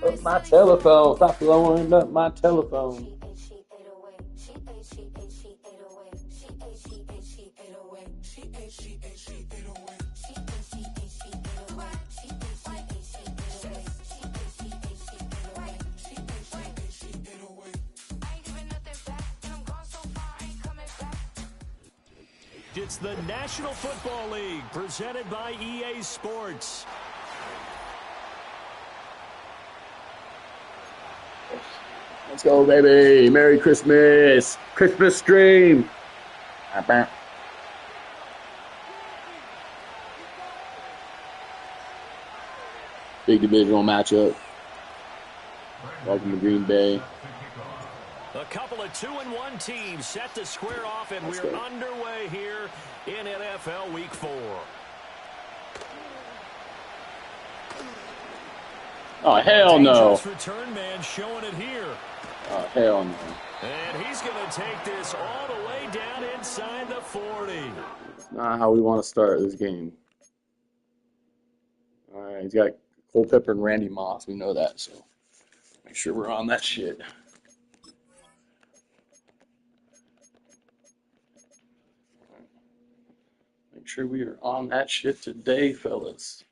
up my telephone. Stop blowing up my telephone. It's the National Football League presented by EA Sports. Let's go, baby. Merry Christmas. Christmas stream. Big divisional matchup. Welcome to Green Bay. A couple of 2-1 teams set to square off, and we're underway here in NFL Week 4. Oh, hell no. Return man showing it here. Oh, hell no. And he's going to take this all the way down inside the 40. It's not how we want to start this game. All right, he's got Culpepper and Randy Moss. We know that, so make sure we're on that shit. Make sure we are on that shit today, fellas.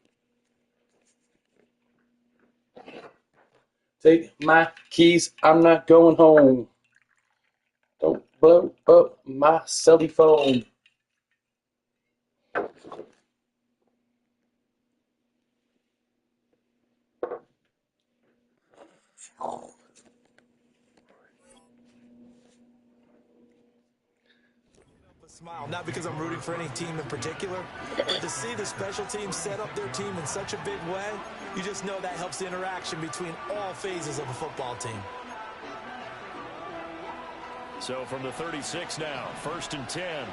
Take my keys, I'm not going home. Don't blow up my cell phone. Smile, not because I'm rooting for any team in particular, but to see the special teams set up their team in such a big way, you just know that helps the interaction between all phases of a football team. So from the 36 now, 1st and 10.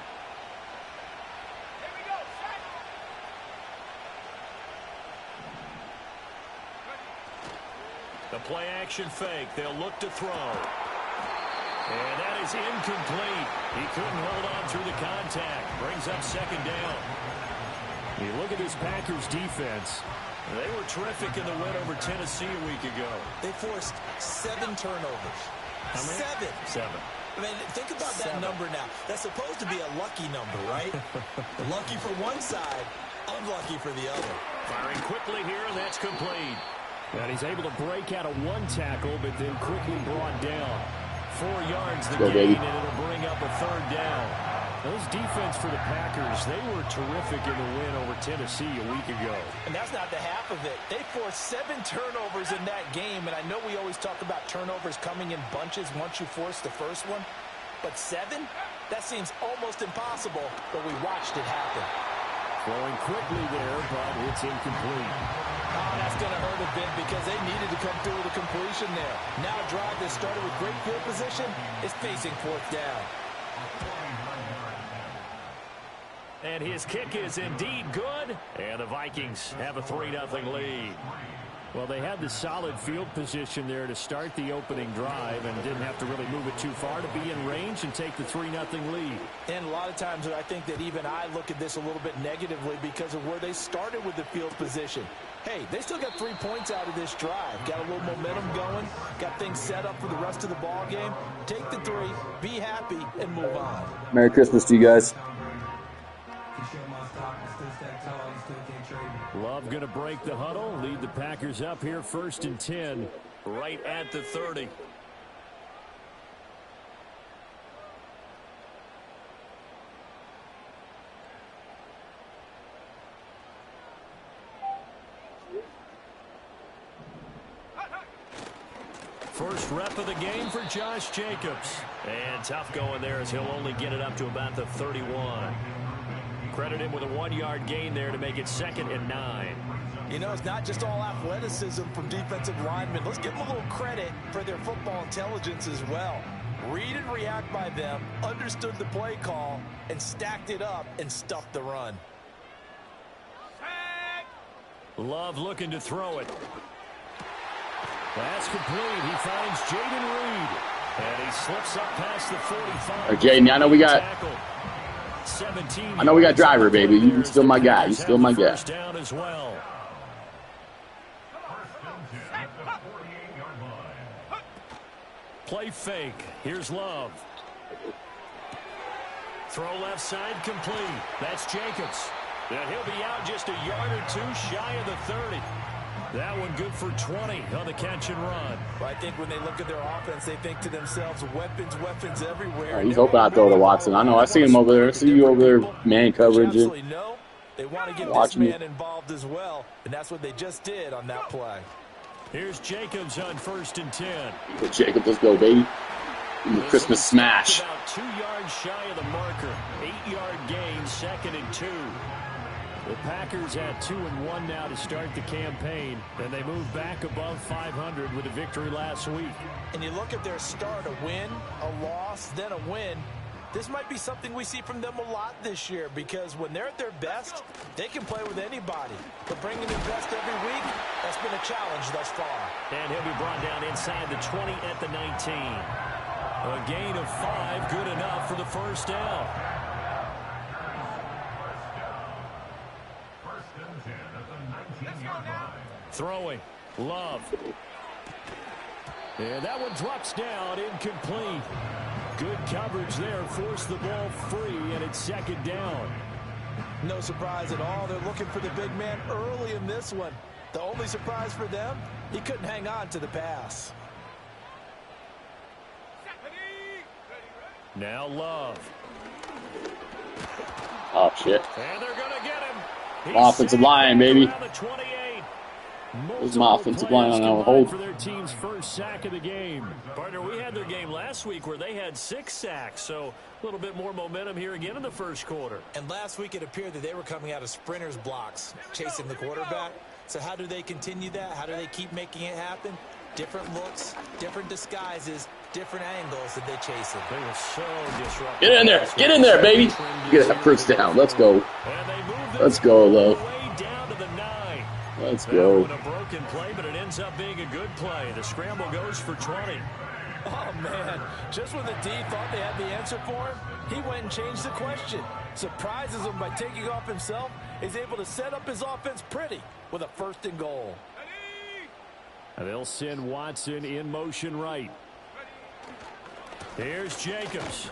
The play action fake. They'll look to throw. And that is incomplete. He couldn't hold on through the contact. Brings up 2nd down. You look at this Packers defense. They were terrific in the win over Tennessee a week ago. They forced 7 turnovers. How many? 7. I mean, think about that number now. That's supposed to be a lucky number, right? Lucky for one side, unlucky for the other. Firing quickly here, and that's complete. And he's able to break out of 1 tackle, but then quickly brought down. 4 yards the gain, and it'll bring up a 3rd down. Those defense for the Packers, they were terrific in the win over Tennessee a week ago. And that's not the half of it. They forced 7 turnovers in that game, and I know we always talk about turnovers coming in bunches once you force the first one, but 7? That seems almost impossible, but we watched it happen. Throwing quickly there, but it's incomplete. Oh, that's going to hurt a bit because they needed to come through with a completion there. Now a drive that started with great field position is facing 4th down. And his kick is indeed good. And the Vikings have a 3-0 lead. Well, they had the solid field position there to start the opening drive and didn't have to really move it too far to be in range and take the 3-0 lead. And a lot of times I think that even I look at this a little bit negatively because of where they started with the field position. Hey, they still got 3 points out of this drive. Got a little momentum going. Got things set up for the rest of the ball game. Take the 3, be happy, and move on. Merry Christmas to you guys. Love going to break the huddle, lead the Packers up here 1st and 10, right at the 30. First rep of the game for Josh Jacobs. And tough going there as he'll only get it up to about the 31. Credit him with a 1-yard gain there to make it 2nd and 9. You know, it's not just all athleticism from defensive linemen. Let's give them a little credit for their football intelligence as well. Read and react by them, understood the play call, and stacked it up and stuffed the run. Love looking to throw it. That's complete. He finds Jaden Reed. And he slips up past the 45. All right, Jaden, I know we got... I know we got driver, baby. You still my guy. You still my guy. Down as well. Play fake. Here's Love. Throw left side complete. That's Jacobs. And he'll be out just a yard or two shy of the 30. That one good for 20 on the catch and run. Well, I think when they look at their offense, they think to themselves, weapons, weapons everywhere. Right, he's hoping I throw to Watson. I know. I see him over there. I see you over there, man coverage. No, they want to get this man involved as well, and that's what they just did on that play. Here's Jacobs on 1st and 10. Jacobs, let's go, baby. Christmas smash. About 2 yards shy of the marker. 8-yard gain, 2nd and 2. The Packers at 2-1 now to start the campaign. Then they move back above 500 with a victory last week. And you look at their start, a win, a loss, then a win. This might be something we see from them a lot this year because when they're at their best, they can play with anybody. But bringing their best every week, that's been a challenge thus far. And he'll be brought down inside the 20 at the 19. A gain of 5, good enough for the first down. Throwing. Love. And that one drops down, incomplete. Good coverage there, forced the ball free, and it's 2nd down. No surprise at all. They're looking for the big man early in this one. The only surprise for them, he couldn't hang on to the pass. Now Love. Oh, shit. And they're going to get him. Offensive line, baby. This is my offensive line on our hold. For their team's first sack of the game. Partner, we had their game last week where they had 6 sacks, so a little bit more momentum here again in the first quarter. And last week it appeared that they were coming out of sprinters blocks, chasing the quarterback. So how do they continue that? How do they keep making it happen? Different looks, different disguises, different angles that they chase it. They were so disruptive. Get in there. Get in there, baby. Get that first down. Let's go. Let's go, Love. Let's go. A broken play, but it ends up being a good play. The scramble goes for 20. Oh, man. Just when the D thought they had the answer for him, he went and changed the question. Surprises him by taking off himself. Is able to set up his offense pretty with a 1st and goal. And they'll send Watson in motion right. Here's Jacobs.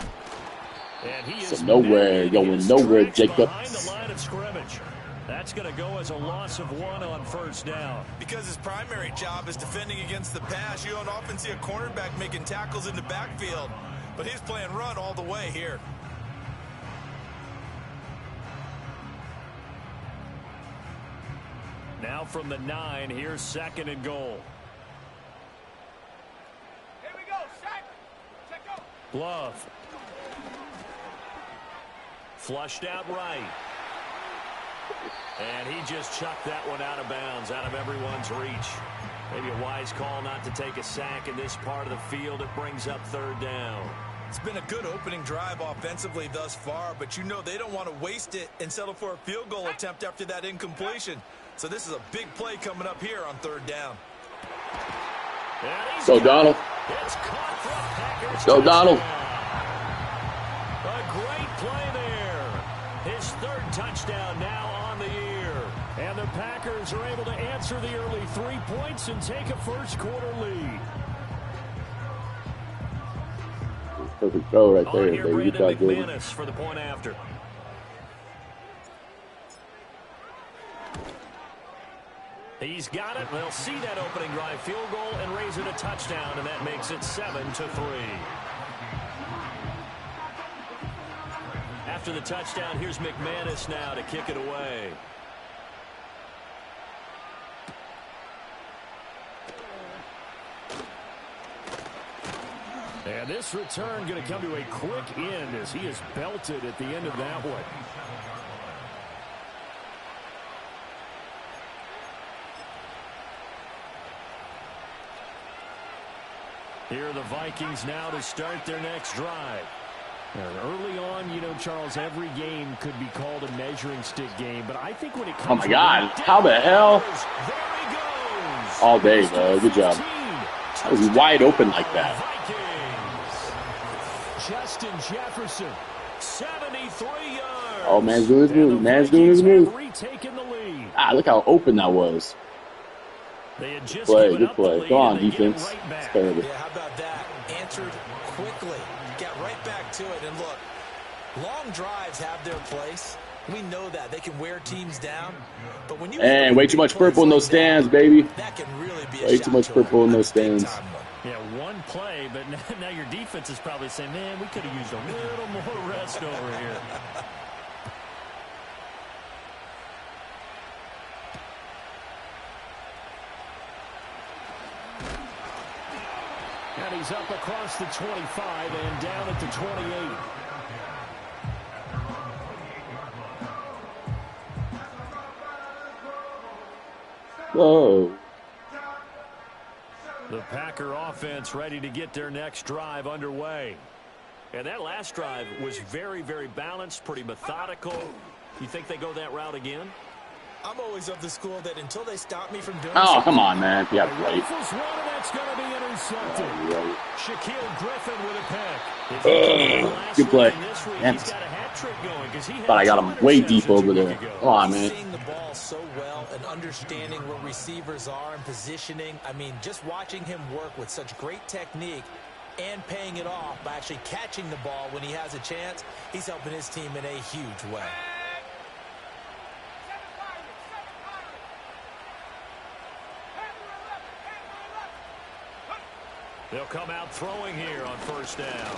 And he is nowhere, going nowhere, Jacobs. Behind the line of scrimmage. That's going to go as a loss of 1 on 1st down. Because his primary job is defending against the pass. You don't often see a cornerback making tackles in the backfield. But he's playing run all the way here. Now from the 9, here's 2nd and goal. Here we go, check up. Love. Flushed out right. And he just chucked that one out of bounds, out of everyone's reach. Maybe a wise call not to take a sack in this part of the field. It brings up 3rd down. It's been a good opening drive offensively thus far, but you know they don't want to waste it and settle for a field goal attempt after that incompletion. So this is a big play coming up here on 3rd down. Go, Donald. Go, Donald. A great play there. His 3rd touchdown now on the year. And the Packers are able to answer the early 3 points and take a first quarter lead. Perfect throw right there, baby. Brandon McManus for the point after. He's got it. They'll see that opening drive field goal and raise it a touchdown, and that makes it 7-3. After the touchdown, here's McManus now to kick it away. And this return going to come to a quick end as he is belted at the end of that one. Here are the Vikings now to start their next drive. And early on, you know, Charles, every game could be called a measuring stick game, but I think when it comes oh my God, how the hell? All day, bro. Good job. That was wide open like that. Justin Jefferson, 73 yards. Oh, man's doing his move. Man's doing his move. Ah, look how open that was. Play, good play. Go on, defense. It's terrible. Yeah, how about that? answered quickly. Got right back to it. And look, long drives have their place. We know that. They can wear teams down. But when you way too much purple in those stands, baby. That can really be way too much purple in those stands. Yeah, one play, but now your defense is probably saying, man, we could have used a little more rest over here. And he's up across the 25 and down at the 28. Whoa. The Packer offense ready to get their next drive underway. And that last drive was very, very balanced, pretty methodical. You think they go that route again? I'm always of the school that until they stop me from doing Oh, come on, man. Yeah, right. That's going to be intercepted. Right. Shaquille Griffin with a pick. Good play. Damn. He's got a hat trick going because he Thought I got him way deep over there. Come on, man. Seeing the ball so well and understanding where receivers are and positioning. I mean, just watching him work with such great technique and paying it off by actually catching the ball when he has a chance, he's helping his team in a huge way. They'll come out throwing here on first down.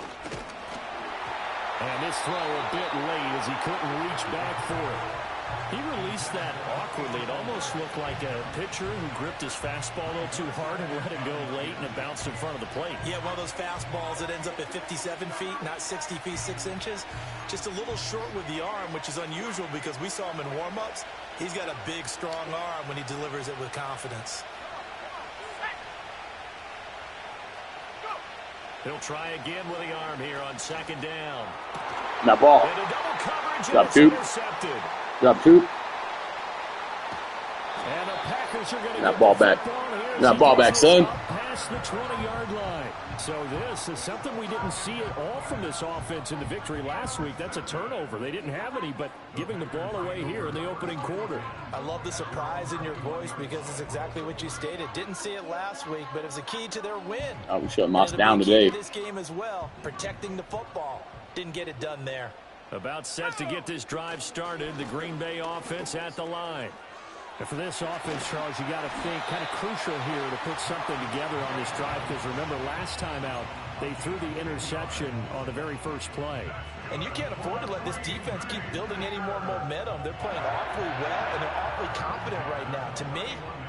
And this throw a bit late as he couldn't reach back for it. He released that awkwardly. It almost looked like a pitcher who gripped his fastball a little too hard and let it go late, and it bounced in front of the plate. Yeah, one of those fastballs that ends up at 57 feet, not 60 feet, 6 inches. Just a little short with the arm, which is unusual because we saw him in warm-ups. He's got a big, strong arm when he delivers it with confidence. He'll try again with the arm here on second down. That ball. And a double coverage, and Drop it's two. intercepted. Drop two. And the Packers are going to That ball back. That ball back, son. Past the 20-yard line. So this is something we didn't see at all from this offense in the victory last week. That's a turnover. They didn't have any, but giving the ball away here in the opening quarter. I love the surprise in your voice because it's exactly what you stated. Didn't see it last week, but it was a key to their win. Oh, we shut Moss down today. This game as well, protecting the football. Didn't get it done there. About set to get this drive started. The Green Bay offense at the line. And for this offense, Charles, you got to think kind of crucial here to put something together on this drive because remember last time out, they threw the interception on the very first play. And you can't afford to let this defense keep building any more momentum. They're playing awfully well, and they're awfully confident right now. To me,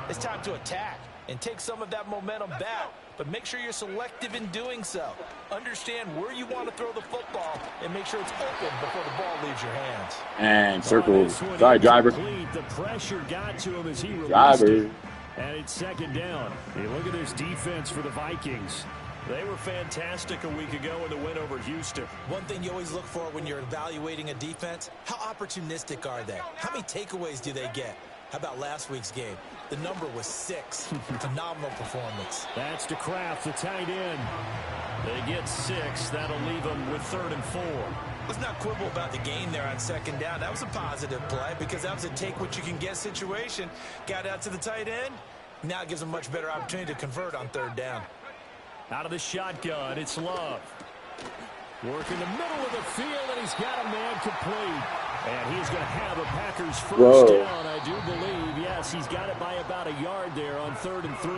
it's time to attack and take some of that momentum back. But make sure you're selective in doing so. Understand where you want to throw the football and make sure it's open before the ball leaves your hands. And circle. Sorry, driver. The pressure got to him as he released Driver. it. And it's second down. Hey, look at this defense for the Vikings. They were fantastic a week ago in the win over Houston. One thing you always look for when you're evaluating a defense, how opportunistic are they? How many takeaways do they get? How about last week's game? The number was 6. Phenomenal performance. That's to Kraft, the tight end. They get 6. That'll leave them with 3rd and 4. Let's not quibble about the gain there on second down. That was a positive play because that was a take-what-you-can-get situation. Got out to the tight end. Now it gives them a much better opportunity to convert on 3rd down. Out of the shotgun, it's Love. Work in the middle of the field, and he's got a man complete. And he's going to have a Packers first down, I do believe. Yes, he's got it by about a yard there on 3rd and 3.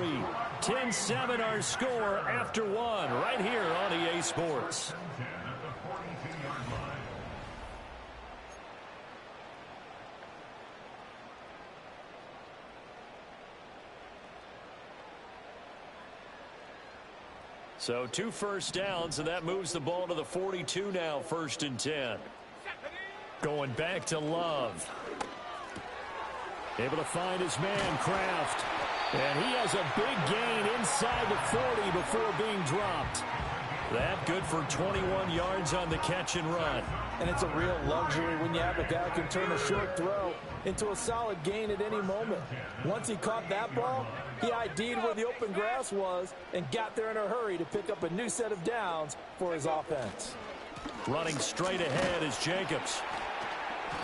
10-7 our score after 1 right here on EA Sports. So 2 first downs, and that moves the ball to the 42 now, 1st and 10. Going back to Love. Able to find his man, Kraft. And he has a big gain inside the 40 before being dropped. That good for 21 yards on the catch and run. And it's a real luxury when you have a guy who can turn a short throw into a solid gain at any moment. Once he caught that ball, he ID'd where the open grass was and got there in a hurry to pick up a new set of downs for his offense. Running straight ahead is Jacobs.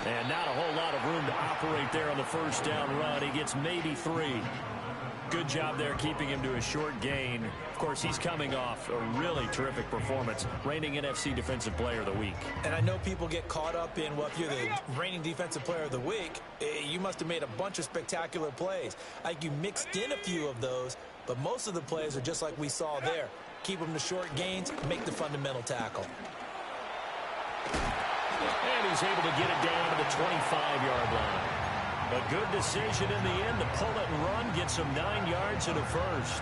And not a whole lot of room to operate there on the first down run. He gets maybe 3. Good job there keeping him to a short gain. Of course, he's coming off a really terrific performance, reigning NFC Defensive Player of the Week. And I know people get caught up in, well, if you're the reigning Defensive Player of the Week, you must have made a bunch of spectacular plays. Like you mixed in a few of those, but most of the plays are just like we saw there. Keep them to short gains, make the fundamental tackle. And he's able to get it down to the 25-yard line. A good decision in the end to pull it and run, gets him 9 yards and a first.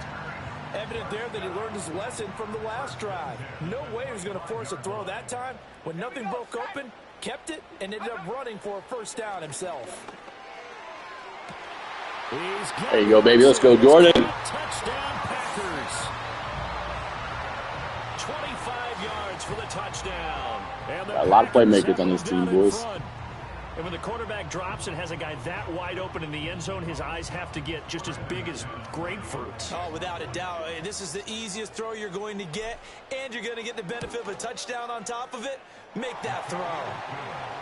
Evident there that he learned his lesson from the last drive. No way he was going to force a throw that time. When nothing broke open, kept it, and ended up running for a first down himself. There you go, baby. Let's go, Jordan. Touchdown, Packers. 25 yards for the touchdown. And Got a lot of playmakers on this team, boys. And when the quarterback drops and has a guy that wide open in the end zone, his eyes have to get just as big as grapefruits. Oh, without a doubt. This is the easiest throw you're going to get, and you're going to get the benefit of a touchdown on top of it. Make that throw.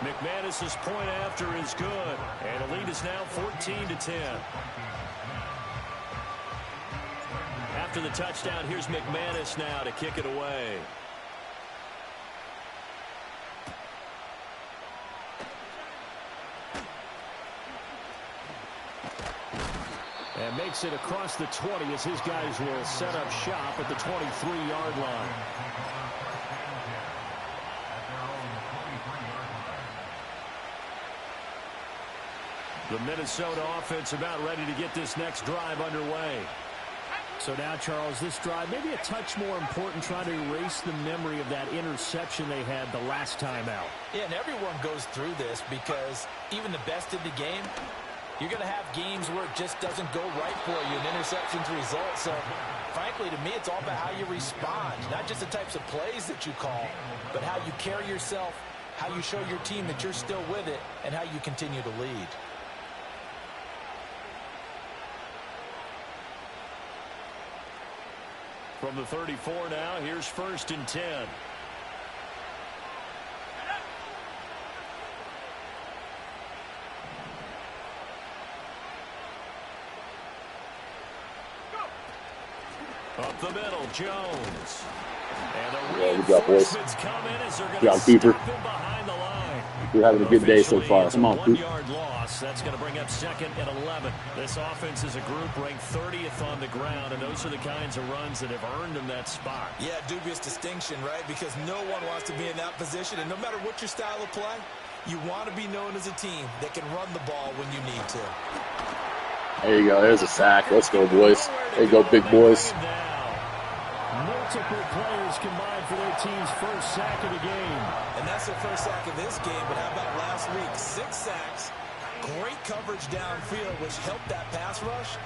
McManus's point after is good, and the lead is now 14-10. After the touchdown, here's McManus now to kick it away. And makes it across the 20 as his guys will set up shop at the 23-yard line. The Minnesota offense about ready to get this next drive underway. So now, Charles, this drive maybe a touch more important, trying to erase the memory of that interception they had the last time out. Yeah, and everyone goes through this because even the best in the game, you're going to have games where it just doesn't go right for you, and interceptions result. So, frankly, to me, it's all about how you respond. Not just the types of plays that you call, but how you carry yourself, how you show your team that you're still with it, and how you continue to lead. From the 34 now, here's 1st and 10. Up the middle, Jones. And the reinforcements come in as they're going to stop him behind the line. We're having a good day so far. Come on, Coop. 1-yard loss. That's going to bring up 2nd and 11. This offense is a group ranked 30th on the ground, and those are the kinds of runs that have earned them that spot. Yeah, dubious distinction, right? Because no one wants to be in that position, and no matter what your style of play, you want to be known as a team that can run the ball when you need to. There you go. There's a sack. Let's go, boys. There you go, big boys. Multiple players combined for their team's first sack of the game. And that's their first sack of this game, but how about last week? 6 sacks, great coverage downfield, which helped that pass rush.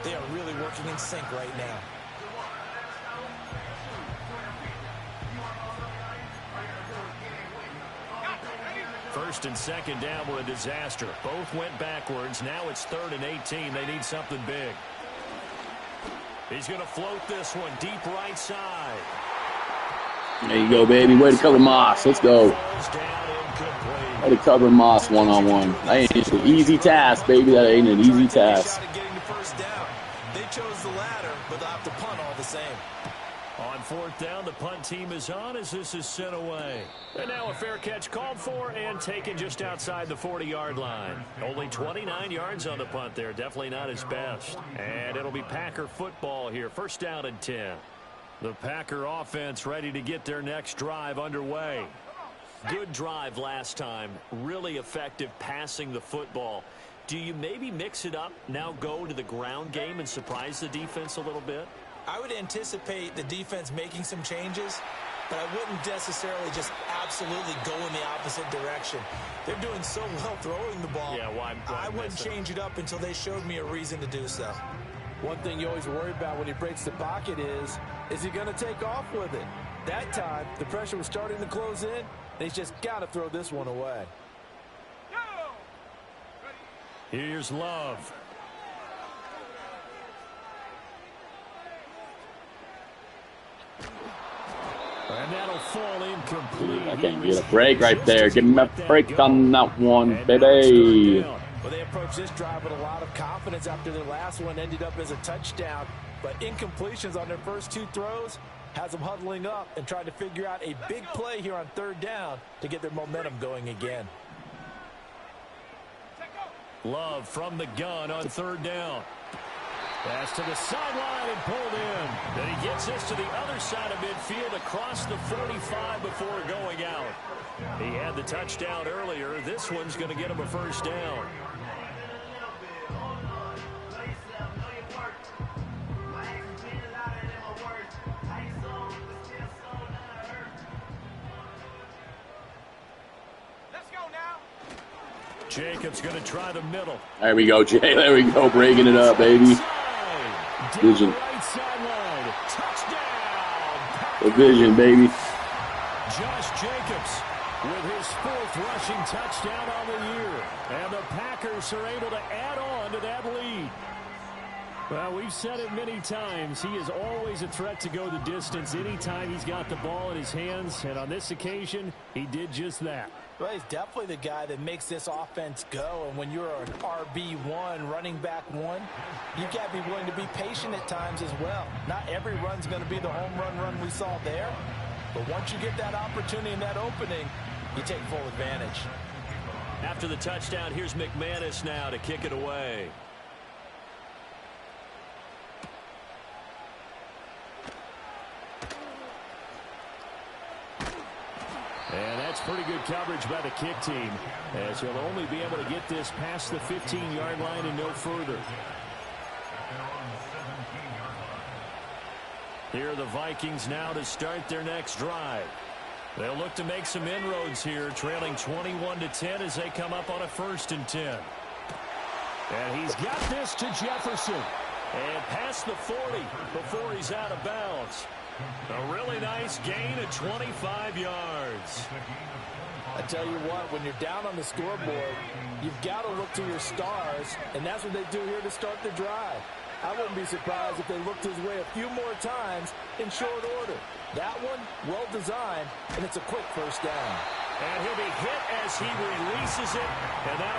They are really working in sync right now. First and second down were a disaster. Both went backwards. Now it's 3rd and 18. They need something big. He's going to float this one deep right side. There you go, baby. Way to cover Moss. Let's go. Way to cover Moss one-on-one. That ain't an easy task, baby. That ain't an easy task. They chose the latter, but they'll have to punt all the same. On 4th down, the punt team is on as this is sent away. And now a fair catch called for and taken just outside the 40-yard line. Only 29 yards on the punt there. Definitely not his best. And it'll be Packer football here. 1st down and 10. The Packer offense ready to get their next drive underway. Good drive last time. Really effective passing the football. Do you maybe mix it up, now go to the ground game and surprise the defense a little bit? I would anticipate the defense making some changes, but I wouldn't necessarily just absolutely go in the opposite direction. They're doing so well throwing the ball. Yeah, why I wouldn't change it up until they showed me a reason to do so. One thing you always worry about when he breaks the pocket is he going to take off with it? That time, the pressure was starting to close in, and he's just got to throw this one away. Here's Love. And that'll fall incomplete. I can't get a break right there. Give him a break on that one, baby. Well, they approached this drive with a lot of confidence after their last one ended up as a touchdown. But incompletions on their first 2 throws has them huddling up and trying to figure out a big play here on 3rd down to get their momentum going again. Love from the gun on 3rd down. Pass to the sideline and pulled in. Then he gets this to the other side of midfield across the 45 before going out. He had the touchdown earlier. This one's going to get him a 1st down. Jacobs going to try the middle. There we go, Jay. There we go. Breaking it up, baby. Vision. The vision, baby. Josh Jacobs with his 4th rushing touchdown on the year. And the Packers are able to add on to that lead. Well, we've said it many times. He is always a threat to go the distance anytime he's got the ball in his hands. And on this occasion, he did just that. Well, he's definitely the guy that makes this offense go. And when you're an RB1, running back 1, you've got to be willing to be patient at times as well. Not every run's going to be the home run we saw there. But once you get that opportunity and that opening, you take full advantage. After the touchdown, here's McManus now to kick it away. And that's pretty good coverage by the kick team, as he'll only be able to get this past the 15-yard line and no further. Here are the Vikings now to start their next drive. They'll look to make some inroads here, trailing 21-10 as they come up on a 1st and 10. And he's got this to Jefferson. And past the 40 before he's out of bounds. A really nice gain of 25 yards. I tell you what, when you're down on the scoreboard, you've got to look to your stars, and that's what they do here to start the drive. I wouldn't be surprised if they looked his way a few more times in short order. That one, well designed, and it's a quick 1st down. And he'll be hit as he releases it.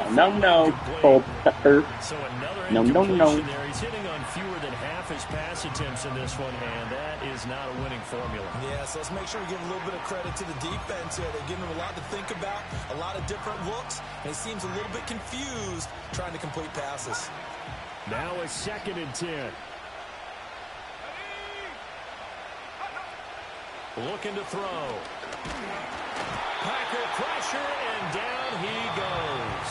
And no, Culpepper. So another no. there. He's hitting on fewer than half his pass attempts in this one, and that is not a winning formula. Yeah, so let's make sure we give a little bit of credit to the defense here. They're giving him a lot to think about, a lot of different looks, and he seems a little bit confused trying to complete passes. Now a 2nd and 10. Looking to throw. Packer pressure, and down he goes.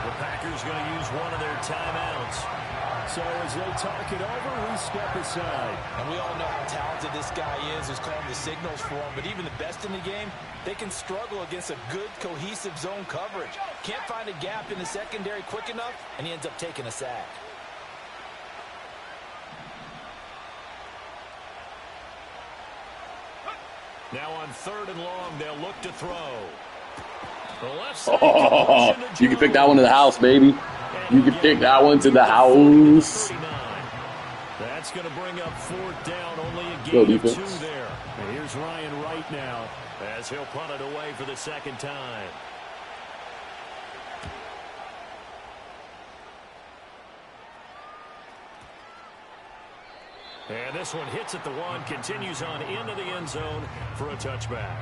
The Packers going to use one of their timeouts. So as they talk it over, we step aside. And we all know how talented this guy is who's calling the signals for him. But even the best in the game, they can struggle against a good, cohesive zone coverage. Can't find a gap in the secondary quick enough, and he ends up taking a sack. Now on 3rd and long, they'll look to throw. You can pick that one to the house, baby. You can pick that one to the house. That's going to bring up 4th down, only a gain of 2 there. And here's Ryan Wright now as he'll punt it away for the 2nd time. And this one hits at the 1, continues on into the end zone for a touchback.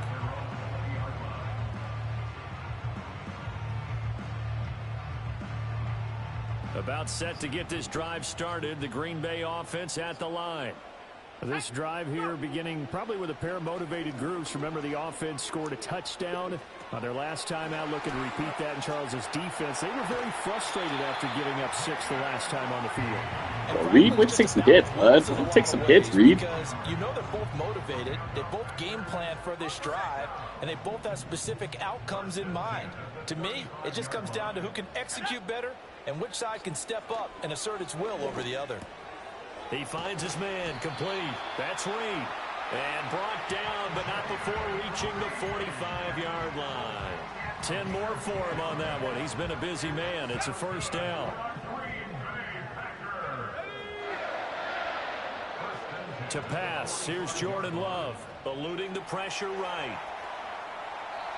About set to get this drive started. The Green Bay offense at the line. This drive here beginning probably with a pair of motivated groups. Remember, the offense scored a touchdown on their last time out. Looking to repeat that in Charles's defense. They were very frustrated after giving up 6 the last time on the field. Well, Reed, let's take some hits, bud. Let's take some hits, Reed. Because you know they're both motivated. They both game plan for this drive, and they both have specific outcomes in mind. To me, it just comes down to who can execute better and which side can step up and assert its will over the other. He finds his man, complete. That's Reed. And brought down, but not before reaching the 45-yard line. 10 more for him on that one. He's been a busy man. It's a 1st down. To pass, here's Jordan Love, eluding the pressure right.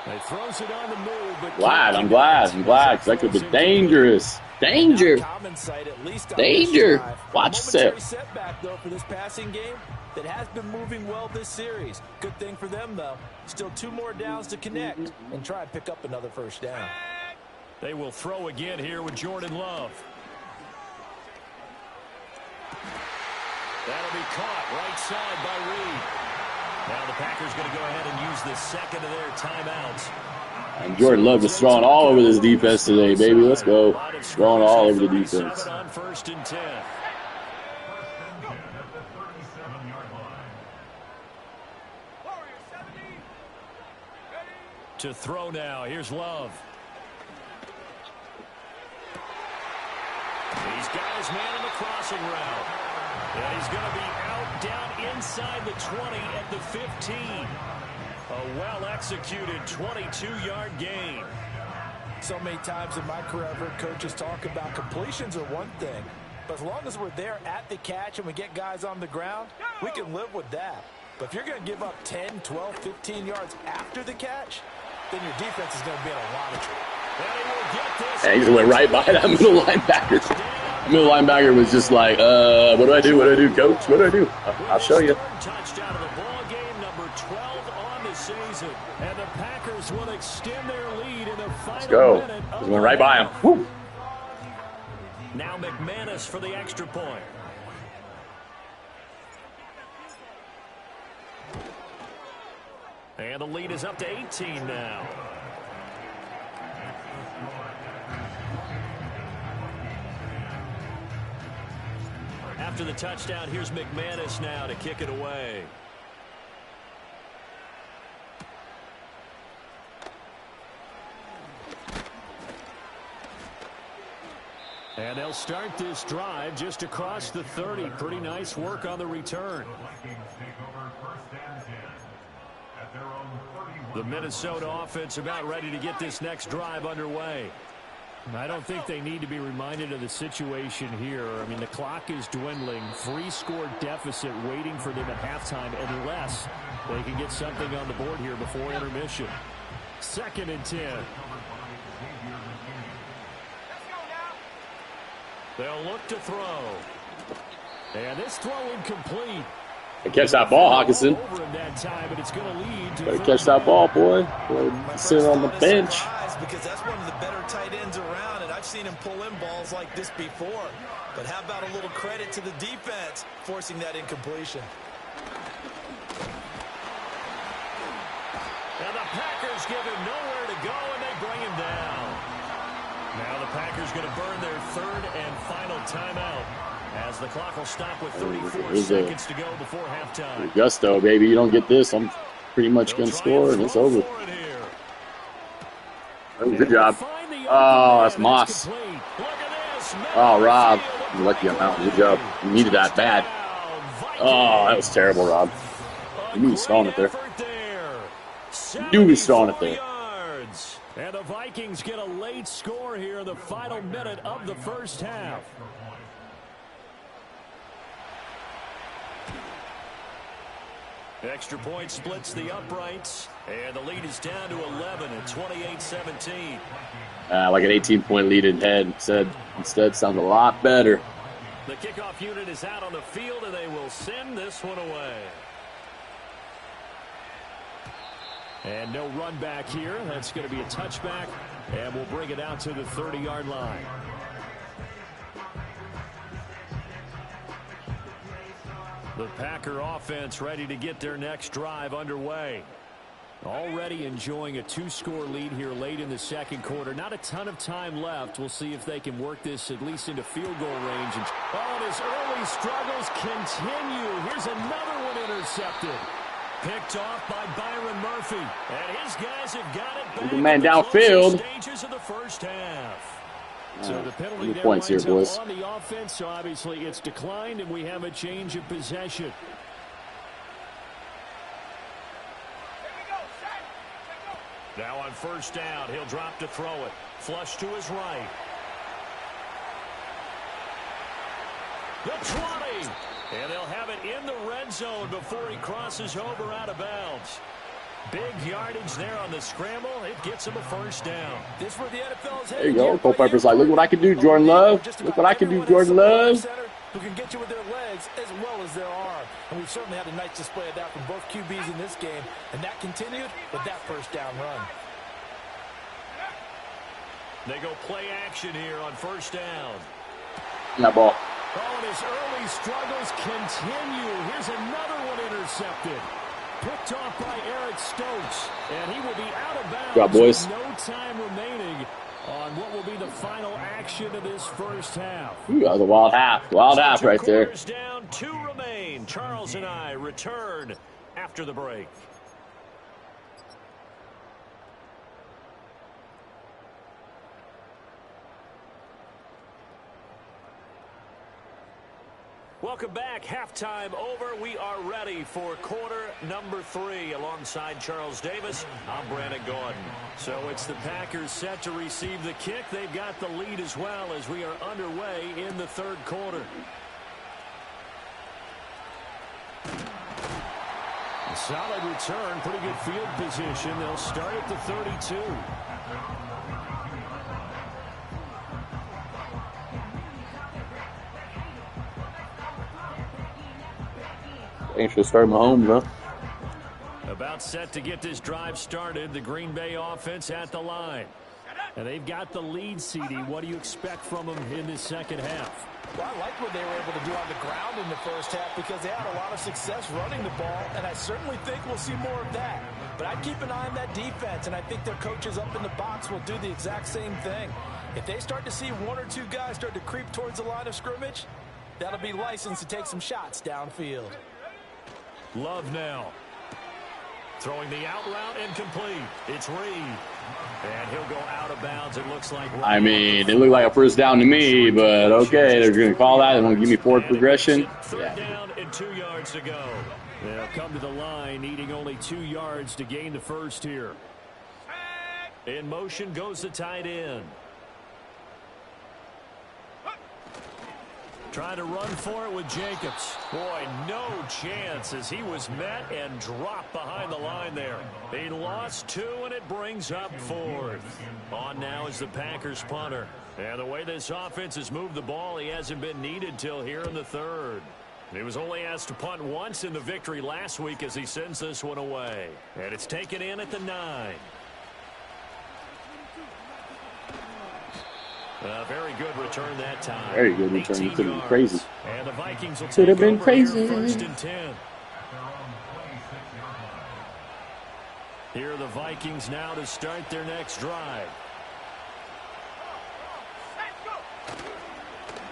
He throws it on the move, but I'm glad, because that could be dangerous. Danger. Danger. Watch yourself. Setback, though, for this passing game that has been moving well this series. Good thing for them, though. Still 2 more downs to connect and try and pick up another first down. They will throw again here with Jordan Love. That'll be caught right side by Reed. Now the Packers going to go ahead and use the second of their timeouts. And Jordan Love is throwing all over this defense today, baby. Let's go. Throwing all over the defense. On 1st and 10. To throw now. Here's Love. He's got his man on the crossing route. And he's going to be out down inside the 20 at the 15. A well-executed 22-yard gain. So many times in my career, I've heard coaches talk about completions are one thing. But as long as we're there at the catch and we get guys on the ground, we can live with that. But if you're going to give up 10, 12, 15 yards after the catch, then your defense is going to be in a lot of trouble. And he just went right by that middle linebacker. The middle linebacker was just like, what do I do? What do I do, coach? What do I do? I'll show you. Touchdown of the ball game, number 12 on the season. And the Packers will extend their lead in the final minute. Just went right by him. Woo. Now McManus for the extra point. And the lead is up to 18 now. After the touchdown, here's McManus now to kick it away. And they'll start this drive just across the 30. Pretty nice work on the return. The Minnesota offense about ready to get this next drive underway. I don't think they need to be reminded of the situation here. I mean, the clock is dwindling. 3-score deficit waiting for them at halftime unless they can get something on the board here before intermission. 2nd and 10. They'll look to throw. And this throw incomplete. Catch that ball, Hawkinson. Better catch that ball, boy. Sit on the bench. Because that's one of the better tight ends around, and I've seen him pull in balls like this before. But how about a little credit to the defense forcing that incompletion? And the Packers give him nowhere to go, and they bring him down. Now the Packers going to burn their 3rd and final timeout as the clock will stop with 34 seconds to go before halftime. Gusto, baby. You don't get this, I'm pretty much going to score, and it's over. Oh, good job. Oh, that's Moss. Oh, Rob. You're lucky I'm out. Good job. You needed that bad. Oh, that was terrible, Rob. You knew he was throwing it there. You knew he was throwing it there. And the Vikings get a late score here in the final minute of the first half. Extra point splits the uprights, and the lead is down to 11 at 28-17. Like an 18-point lead instead sounds a lot better. The kickoff unit is out on the field, and they will send this one away. And no run back here. That's going to be a touchback, and we'll bring it out to the 30-yard line. The Packer offense ready to get their next drive underway. Already enjoying a 2-score lead here late in the second quarter. Not a ton of time left. We'll see if they can work this at least into field goal range. And his early struggles continue. Here's another one intercepted. Picked off by Byron Murphy. And his guys have got it back. The man downfield. Stages of the first half. So the penalty there points here, boys. on the offense, so obviously it's declined, and we have a change of possession. Now on first down, he'll drop to throw it. Flush to his right. The 20. And they'll have it in the red zone before he crosses over out of bounds. Big yardage there on the scramble. It gets him a first down. This where the NFL is There you go. Culpepper's like, look what I can do, Jordan Love. Look what I can do, Jordan Love. Who can get you with their legs as well as their arm. And we've certainly had a nice display of that from both QBs in this game. And that continued with that first down run. They go play action here on first down. That ball. Oh, and his early struggles continue. Here's another one intercepted. Picked off by Eric Stokes. And he will be out of bounds. Good job, boys. With no time remaining on what will be the final action of this first half. Ooh, that was a wild half. Wild half right there. Down, 2 remain. Charles and I return after the break. Welcome back. Halftime over. We are ready for quarter number 3. Alongside Charles Davis, I'm Brandon Gordon. So it's the Packers set to receive the kick. They've got the lead as well as we are underway in the third quarter. A solid return. Pretty good field position. They'll start at the 32. Ain't should start Mahomes, huh? About set to get this drive started. The Green Bay offense at the line. And they've got the lead, CD. What do you expect from them in this second half? Well, I like what they were able to do on the ground in the first half because they had a lot of success running the ball, and I certainly think we'll see more of that. But I'd keep an eye on that defense, and I think their coaches up in the box will do the exact same thing. If they start to see 1 or 2 guys start to creep towards the line of scrimmage, that'll be licensed to take some shots downfield. Love now. Throwing the out route incomplete. It's Reed. And he'll go out of bounds, it looks like. I mean, it looked like a first down to me, but okay, they're going to call that. They're going to give me forward progression. Third down and 2 yards to go. They'll come to the line, needing only 2 yards to gain the first here. In motion goes the tight end. Trying to run for it with Jacobs. Boy, no chance as he was met and dropped behind the line there. He lost 2, and it brings up 4th. On now is the Packers punter. And the way this offense has moved the ball, he hasn't been needed till here in the 3rd. He was only asked to punt once in the victory last week as he sends this one away. And it's taken in at the 9. Very good return that time. Very good return. It could have been crazy. And the Vikings will could have been crazy. First and 10. Here are the Vikings now to start their next drive.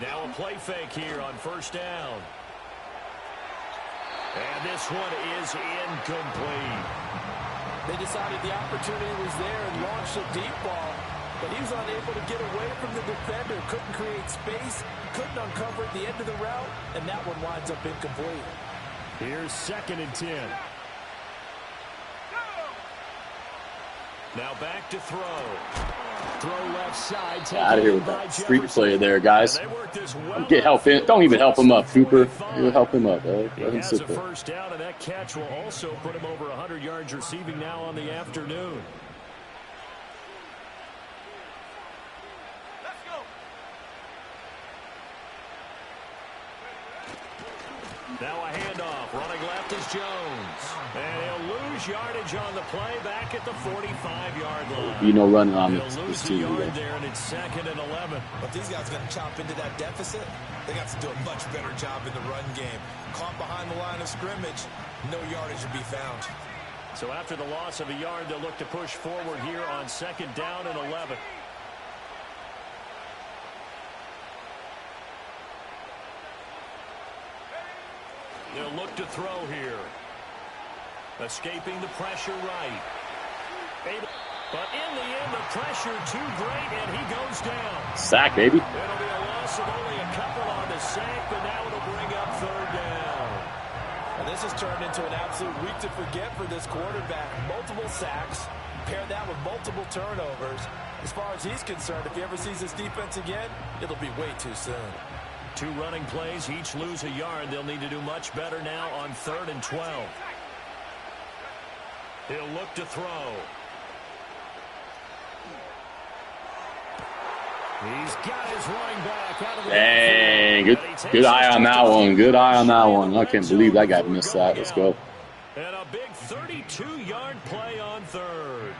Now a play fake here on first down. And this one is incomplete. They decided the opportunity was there and launched a deep ball. But he was unable to get away from the defender. Couldn't create space. Couldn't uncover at the end of the route. And that one winds up incomplete. Here's 2nd and 10. Now back to throw. Throw left side. Out of here with that street play there, guys. Get help in. Don't even help him up, Cooper. You help him up. Let he him has sit a there. first down, and that catch will also put him over 100 yards receiving now on the afternoon. Now a handoff. Running left is Jones. And he'll lose yardage on the play back at the 45-yard line. You know, running on He'll lose this the team. yard there, and it's 2nd and 11. But these guys are going to chop into that deficit. They got to do a much better job in the run game. Caught behind the line of scrimmage, no yardage to be found. So after the loss of a yard, they'll look to push forward here on 2nd down and 11. They'll look to throw here. Escaping the pressure right. But in the end, the pressure too great, and he goes down. Sack, baby. It'll be a loss of only a couple on the sack, but now it'll bring up 3rd down. And this has turned into an absolute week to forget for this quarterback. Multiple sacks. Pair that with multiple turnovers. As far as he's concerned, if he ever sees this defense again, it'll be way too soon. 2 running plays, each lose a yard. They'll need to do much better now on 3rd and 12. He'll look to throw. He's got his running back out of the dang, good eye on that one. Good eye on that one. I can't believe that guy missed that. Let's go. And a big 32-yard play on third.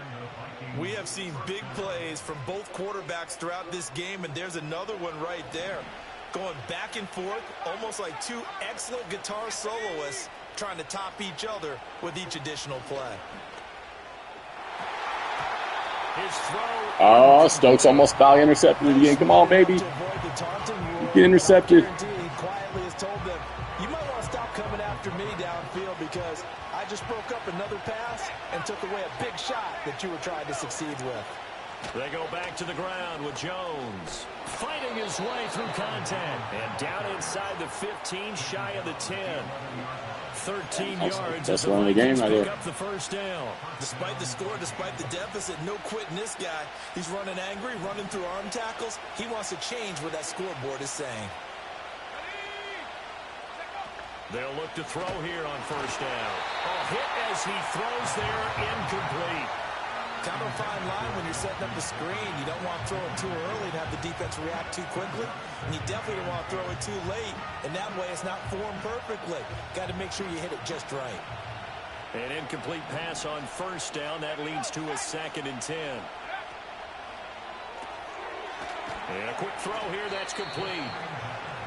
We have seen big plays from both quarterbacks throughout this game, and there's another one right there. Going back and forth, almost like two excellent guitar soloists trying to top each other with each additional play. His throw. Oh, Stokes almost foul intercepted it again. Come on, baby. Get intercepted. Quietly has told them, you might want to stop coming after me downfield because I just broke up another pass and took away a big shot that you were trying to succeed with. They go back to the ground with Jones fighting his way through contact. And down inside the 15, shy of the 10. 13 yards. That's one of the game right there. Pick up the first down. Despite the score, despite the deficit, no quitting this guy. He's running angry, running through arm tackles. He wants to change what that scoreboard is saying. They'll look to throw here on first down. A hit as he throws there, incomplete. Kind of a fine line when you're setting up the screen. You don't want to throw it too early and have the defense react too quickly. And you definitely don't want to throw it too late. And that way it's not formed perfectly. Got to make sure you hit it just right. An incomplete pass on first down. That leads to a 2nd and 10. And a quick throw here. That's complete.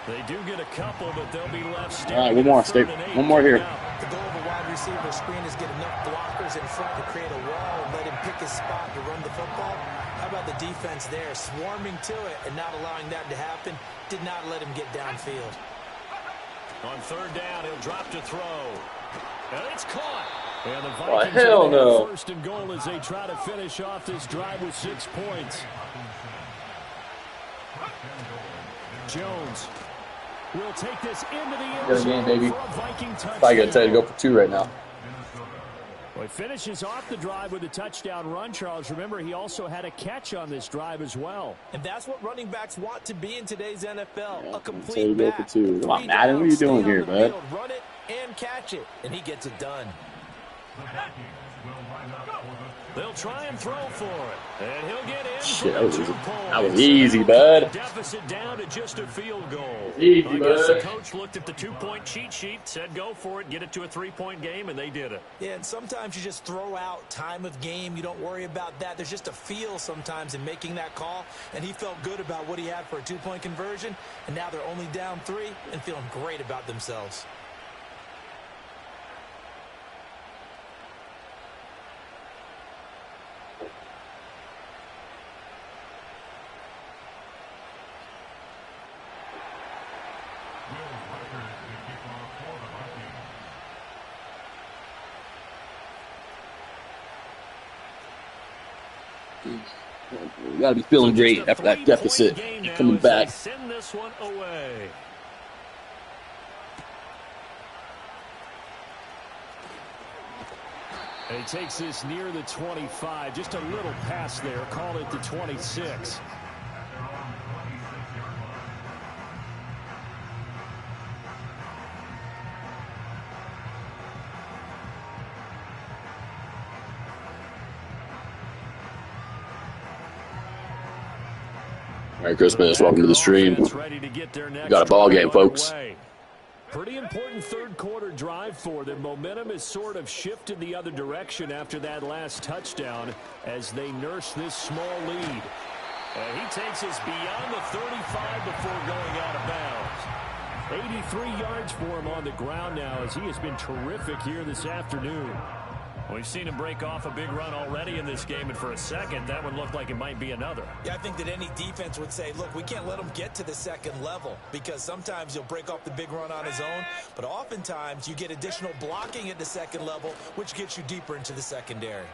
They do get a couple, but they'll be left standing. All right, one more, Steve. One more here. The goal of a wide receiver screen is get enough blockers in front to create a wall and let him pick his spot to run the football. How about the defense there, swarming to it and not allowing that to happen? Did not let him get downfield. On third down, he'll drop to throw. And it's caught. And the Oh, Vikings hell no. first and goal as they try to finish off this drive with 6 points. Jones will take this into the end zone baby. for a Viking touchdown. Probably gonna tell you to go for 2 right now. Well, he finishes off the drive with a touchdown run, Charles. Remember, he also had a catch on this drive as well. And that's what running backs want to be in today's NFL. Yeah, a complete go back. for 2. Come on, Madden, what are you doing here, bud? Run it and catch it, and he gets it done. They'll try and throw for it. And he'll get in. Shit, for that was 2 easy. points. That was easy, bud. Deficit down to just a field goal. Easy, I guess bud. the coach looked at the 2-point cheat sheet, said go for it, get it to a 3-point game, and they did it. Yeah, and sometimes you just throw out time of game. You don't worry about that. There's just a feel sometimes in making that call, and he felt good about what he had for a 2-point conversion, and now they're only down 3 and feeling great about themselves. You gotta be feeling great after that deficit. Coming back. Send this one away. And he takes this near the 25. Just a little pass there. Call it the 26. Merry Christmas. Welcome to the stream. We got a ball game, folks. Pretty important third quarter drive for them. Momentum has sort of shifted the other direction after that last touchdown as they nurse this small lead. And he takes us beyond the 35 before going out of bounds. 83 yards for him on the ground now as he has been terrific here this afternoon. We've seen him break off a big run already in this game, and for a second, that one looked like it might be another. Yeah, I think that any defense would say, look, we can't let him get to the second level because sometimes he'll break off the big run on his own, but oftentimes you get additional blocking at the second level, which gets you deeper into the secondary.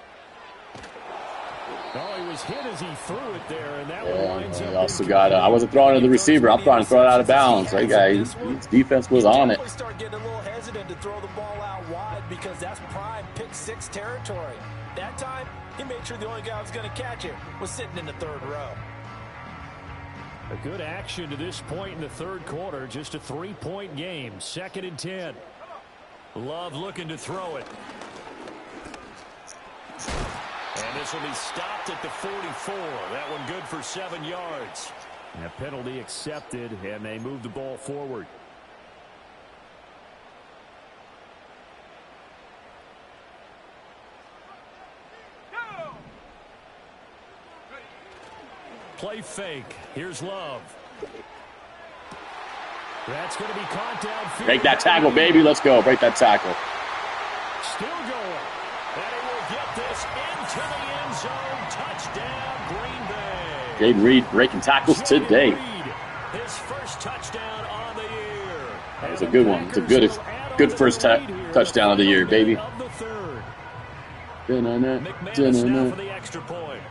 Oh, he was hit as he threw it there, and that one Yeah, winds I up. also got. I wasn't throwing it to the receiver. I'm trying to throw it out of bounds. That guy, his defense was on it. Start getting a little hesitant to throw the ball out wide because that's prime pick 6 territory. That time, he made sure the only guy who was going to catch it was sitting in the third row. A good action to this point in the third quarter. Just a 3-point game. 2nd and 10. Love looking to throw it. this will be stopped at the 44. That one good for 7 yards. And a penalty accepted, and they move the ball forward. Play fake. Here's Love. That's going to be caught downfield. Break that tackle, baby. Let's go. Break that tackle. Still going. And he will get this into the end zone. Touchdown, Green Bay. Jaden Reed breaking tackles today. His first touchdown on the year. That was a good one. It's a good first touchdown of the year, baby. McManus now for the extra point.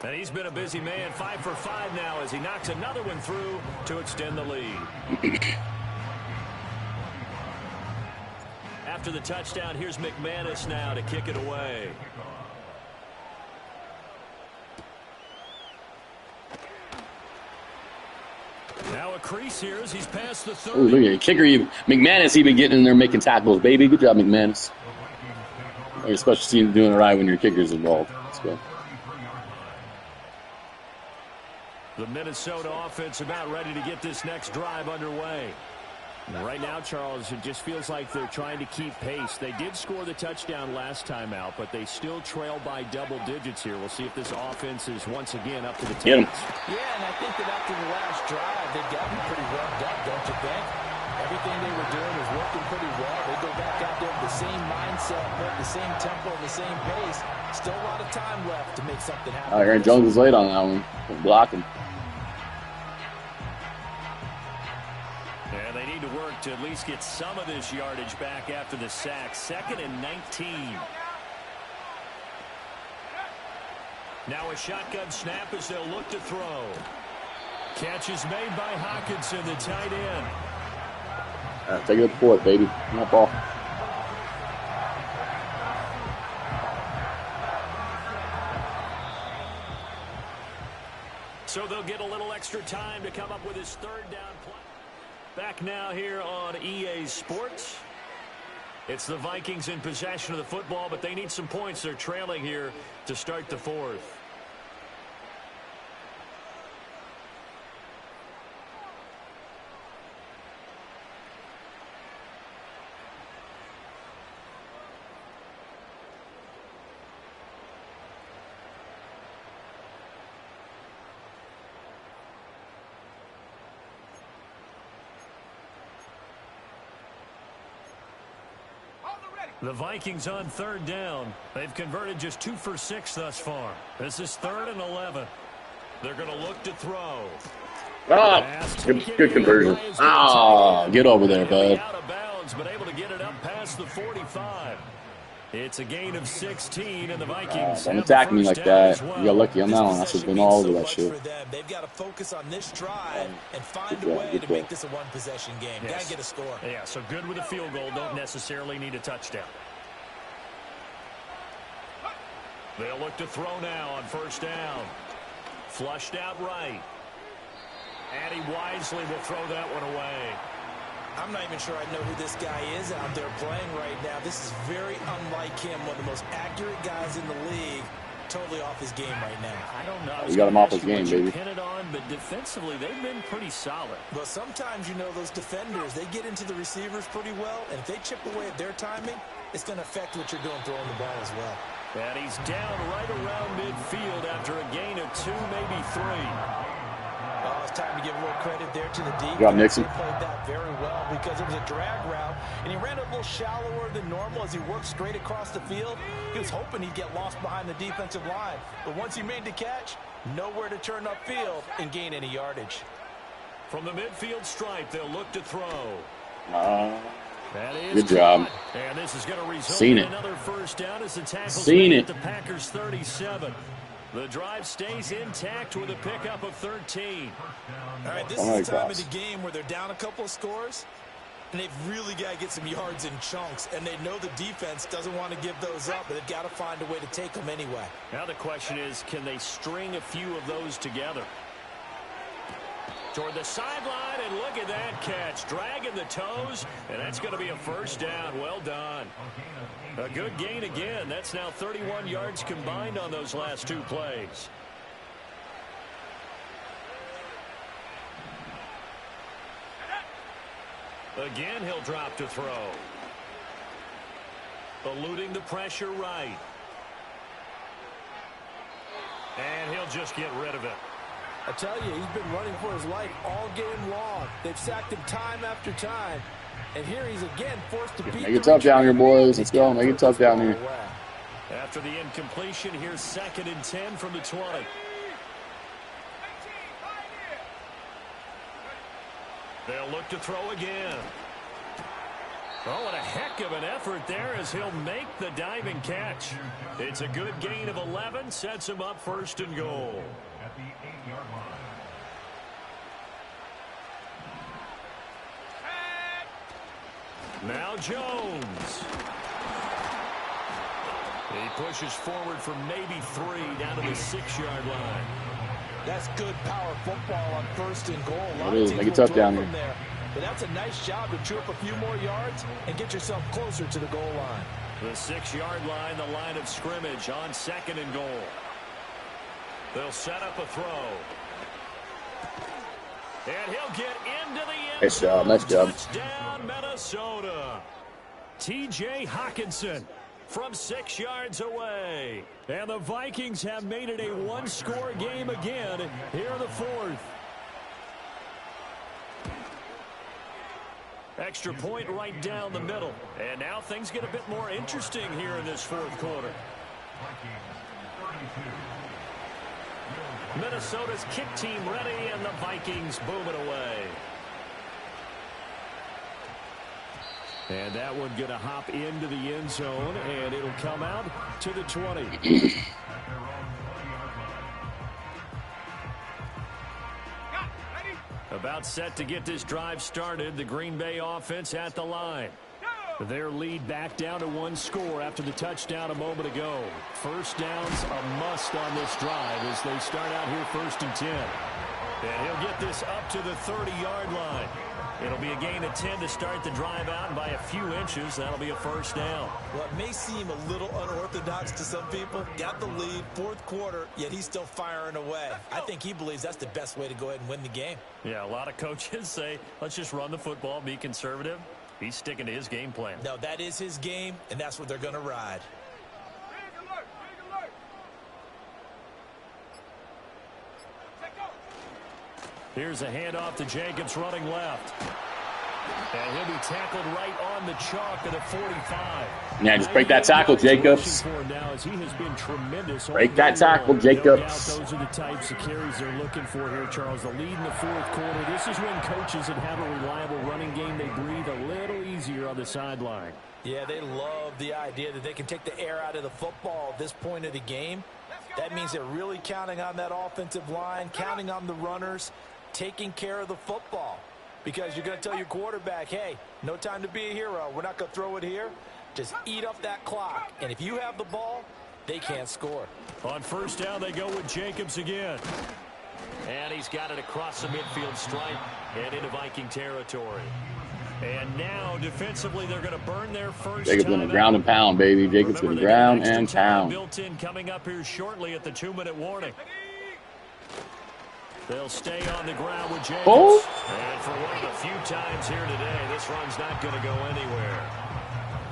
And he's been a busy man, 5 for 5 now as he knocks another one through to extend the lead. After the touchdown, here's McManus now to kick it away. Now a crease here as he's past the 30. Oh, look at it. Kicker. McManus even getting in there making tackles, baby. Good job, McManus. Especially seeing doing it right when your kicker's involved. Let's go. The Minnesota offense about ready to get this next drive underway. And right now, Charles, it just feels like they're trying to keep pace. They did score the touchdown last time out, but they still trail by double digits here. We'll see if this offense is once again up to the task. Yeah, and I think that after the last drive, they've gotten pretty revved up, don't you think? Everything they were doing was working pretty well. They go back out there with the same mindset, the same tempo, the same pace. Still a lot of time left to make something happen. Aaron Jones was late on that one. Block him. Yeah, they need to work to at least get some of this yardage back after the sack. 2nd and 19. Now a shotgun snap as they'll look to throw. Catch is made by Hockenson, the tight end. Take it up the court, baby. Not ball. So they'll get a little extra time to come up with his 3rd down play. Back now here on EA Sports. It's the Vikings in possession of the football, but they need some points. They're trailing here to start the 4th. The Vikings on 3rd down. They've converted just 2 for 6 thus far. This is 3rd and 11. They're going to look to throw. Good conversion. Get over there, bud. Out of bounds, but able to get it up past the 45. It's a gain of 16, and the Vikings don't attack me like that. You got lucky on that one. I should have been all over that shit. They've got to focus on this drive and find a way to make this a one-possession game. Got to get a score. Yeah, so good with a field goal. Don't necessarily need a touchdown. They'll look to throw now on 1st down. Flushed out right. And he wisely will throw that one away. I'm not even sure I know who this guy is out there playing right now. This is very unlike him, one of the most accurate guys in the league. Totally off his game right now. I don't know. You got him off his game, baby. Pin it on, but defensively, they've been pretty solid. Well, sometimes, you know, those defenders, they get into the receivers pretty well, and if they chip away at their timing, it's going to affect what you're doing throwing the ball as well. And he's down right around midfield after a gain of 2, maybe 3. Oh, it's time to give a little credit there to the defense. Good job, Nixon. They played that very well because it was a drag route, and he ran it a little shallower than normal as he worked straight across the field. He was hoping he'd get lost behind the defensive line, but once he made the catch, nowhere to turn upfield and gain any yardage. From the midfield stripe, they'll look to throw. Good job. And this is going to result in another 1st down as the tackle's Seen made it. at the Packers 37. The drive stays intact with a pickup of 13. All right, this is the time of the game where they're down a couple of scores, and they've really got to get some yards in chunks, and they know the defense doesn't want to give those up, but they've got to find a way to take them anyway. Now the question is, can they string a few of those together? toward the sideline, and look at that catch. Dragging the toes, and that's going to be a first down. Well done. A good gain again. That's now 31 yards combined on those last 2 plays. Again, he'll drop to throw. Eluding the pressure right. And he'll just get rid of it. I tell you, he's been running for his life all game long. They've sacked him time after time. And here he's again forced to beat. Make it tough down here, boys. Let's go. Make it tough down here. After the incompletion, here's 2nd and 10 from the 20. They'll look to throw again. Oh, what a heck of an effort there as he'll make the diving catch. It's a good gain of 11, sets him up 1st and goal. At the 8-yard line. Now Jones. He pushes forward for maybe 3 down to the 6-yard line. That's good power football on 1st and goal. It is. Make it tough down here. There. But that's a nice job to chew up a few more yards and get yourself closer to the goal line. The 6-yard line, the line of scrimmage on 2nd and goal. They'll set up a throw. And he'll get into the end zone. Nice job. Touchdown, Minnesota. T.J. Hockenson from 6 yards away. And the Vikings have made it a 1-score game again here in the 4th. Extra point right down the middle. And now things get a bit more interesting here in this 4th quarter. Minnesota's kick team ready, and the Vikings boom it away. And that one going to hop into the end zone, and it'll come out to the 20. About set to get this drive started. The Green Bay offense at the line. Their lead back down to 1 score after the touchdown a moment ago. First down's a must on this drive as they start out here 1st and 10. And he'll get this up to the 30-yard line. It'll be a gain of 10 to start the drive out, and by a few inches, that'll be a first down. Well, it may seem a little unorthodox to some people. Got the lead, 4th quarter, yet he's still firing away. I think he believes that's the best way to go ahead and win the game. Yeah, a lot of coaches say, let's just run the football, be conservative. He's sticking to his game plan. No, that is his game, and that's what they're going to ride. Here's a handoff to Jacobs running left. And he'll be tackled right on the chalk at the 45. Yeah, just break that tackle, Jacobs. Break that tackle, Jacobs. Those are the types of carries they're looking for here, Charles. The lead in the 4th quarter. This is when coaches that have a reliable running game, they breathe a little easier on the sideline. Yeah, they love the idea that they can take the air out of the football at this point of the game. That means they're really counting on that offensive line, counting on the runners, taking care of the football. Because you're going to tell your quarterback, hey, no time to be a hero. We're not going to throw it here. Just eat up that clock. And if you have the ball, they can't score. On first down, they go with Jacobs again. And he's got it across the midfield stripe and into Viking territory. And now, defensively, they're going to burn their first Jacobs going to ground and pound, baby. Jacobs going to ground and pound. Built in coming up here shortly at the 2-minute warning. They'll stay on the ground with Jacobs. Oh. And for one of the few times here today, this run's not going to go anywhere.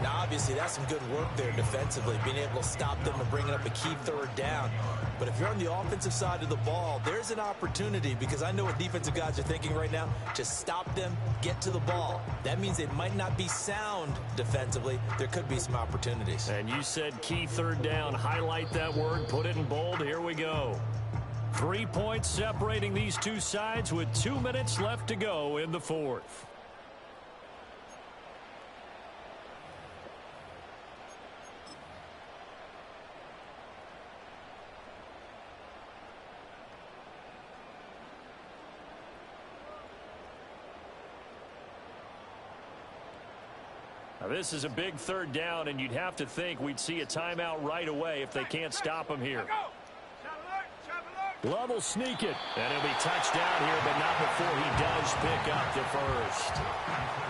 Now, obviously, that's some good work there defensively, being able to stop them and bringing up a key 3rd down. But if you're on the offensive side of the ball, there's an opportunity, because I know what defensive guys are thinking right now. Just stop them, get to the ball. That means it might not be sound defensively. There could be some opportunities. And you said key 3rd down. Highlight that word, put it in bold. Here we go. 3 points separating these two sides with 2 minutes left to go in the 4th. Now this is a big 3rd down, and you'd have to think we'd see a timeout right away if they can't stop them here. Love will sneak it. And he'll be touched down here, but not before he does pick up the first.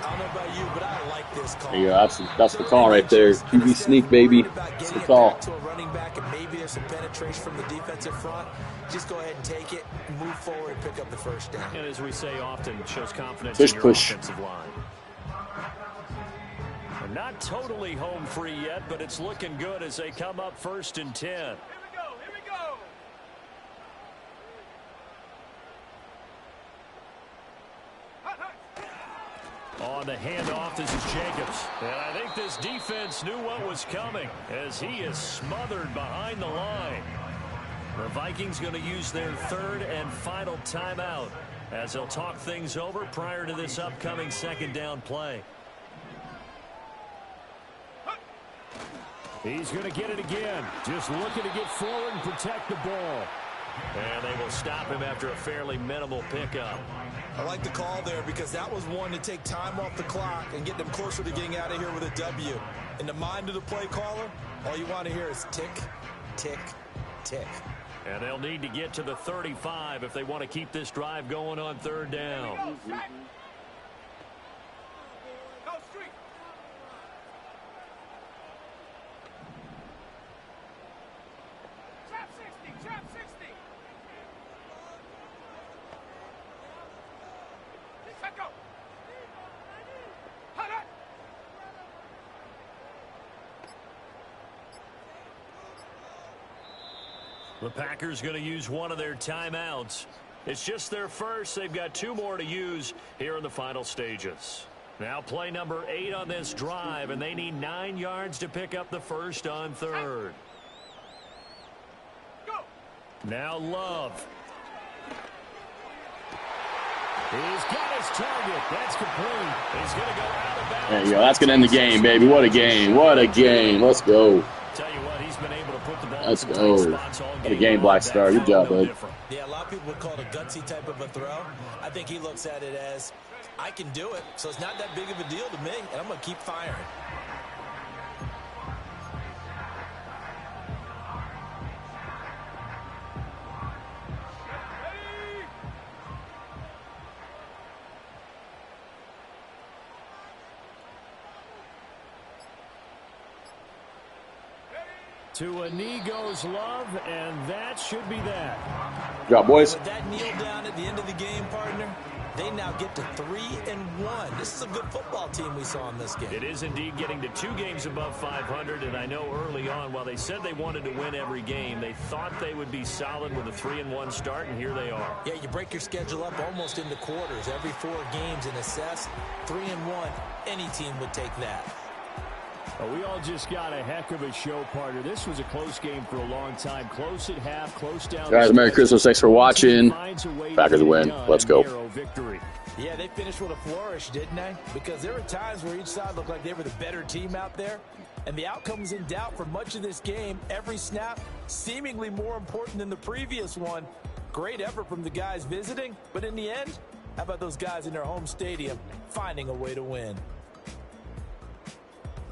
I don't know about you, but I like this call. There you go. That's the call right there. QB sneak, baby. That's the call. To a running back, and maybe there's some penetration from the defensive front. Just go ahead and take it, move forward, and pick up the first down. And as we say often, shows confidence Push, in your push. offensive line. And not totally home free yet, but it's looking good as they come up 1st and 10. Here we go. On the handoff, this is Jacobs. And I think this defense knew what was coming as he is smothered behind the line. The Vikings going to use their 3rd and final timeout as they'll talk things over prior to this upcoming 2nd down play. He's going to get it again. Just looking to get forward and protect the ball. And they will stop him after a fairly minimal pickup. I like the call there because that was one to take time off the clock and get them closer to getting out of here with a W. In the mind of the play caller, all you want to hear is tick, tick, tick. And they'll need to get to the 35 if they want to keep this drive going on 3rd down. Go street. Trap 60. Let go. Hot up. The Packers going to use one of their timeouts. It's just their first. They've got 2 more to use here in the final stages. Now play number 8 on this drive, and they need 9 yards to pick up the first on 3rd. Go. Now Love. He's got his target. That's complete. He's going to go out of bounds. There you go. That's going to end the game, baby. What a game. What a game. Let's go. Tell you what, he's been able to put the ball Let's in go. tight spots all What a game, Black Star. Good job, bud. Yeah, a lot of people would call it a gutsy type of a throw. I think he looks at it as, I can do it, so it's not that big of a deal to me, and I'm going to keep firing. To a knee goes Love, and that should be that. Good job, boys. With that kneel down at the end of the game, partner, they now get to 3-1. This is a good football team we saw in this game. It is indeed getting to 2 games above 500, and I know early on, while they said they wanted to win every game, they thought they would be solid with a 3-1 start, and here they are. Yeah, you break your schedule up almost into quarters, every 4 games, and assess 3-1. Any team would take that. Well, we all just got a heck of a show, partner. This was a close game for a long time. Close at half, close down. Guys, Merry Christmas. Thanks for watching. Packers win. Let's go. Yeah, they finished with a flourish, didn't they? Because there were times where each side looked like they were the better team out there. And the outcome was in doubt for much of this game. Every snap seemingly more important than the previous one. Great effort from the guys visiting. But in the end, how about those guys in their home stadium finding a way to win?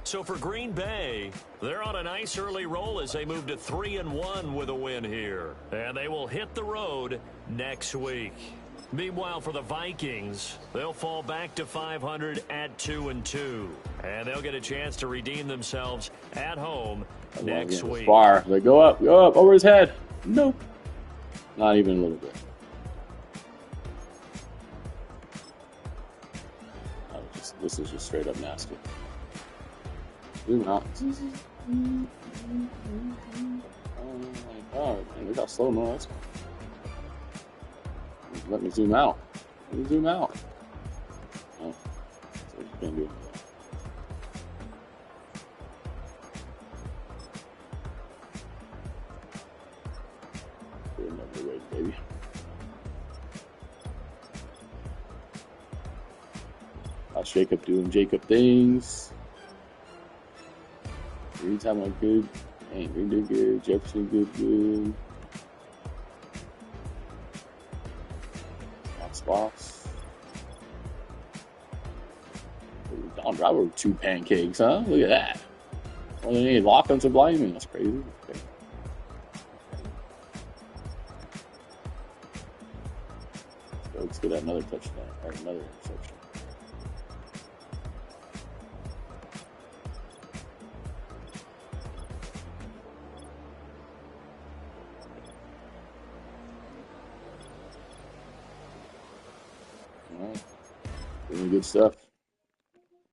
So for Green Bay, they're on a nice early roll as they move to 3-1 with a win here. And they will hit the road next week. Meanwhile, for the Vikings, they'll fall back to 500 at 2-2. And they'll get a chance to redeem themselves at home next week. Far. They go up, over his head. Nope. Not even a little bit. This is just straight up nasty. Zoom out. Oh, man, we got slow mo. That's let me zoom out. Let me zoom out. Oh, so you can't do it. Another way, baby. How's Jacob doing? Jacob things. Reed's having a good. Dang, Reed did good. Jefferson good. Box. Don Driver with 2 pancakes, huh? Look at that. Only need offensive lineman. That's crazy. Okay. let's get another touchdown or another interception. All right. Doing good stuff.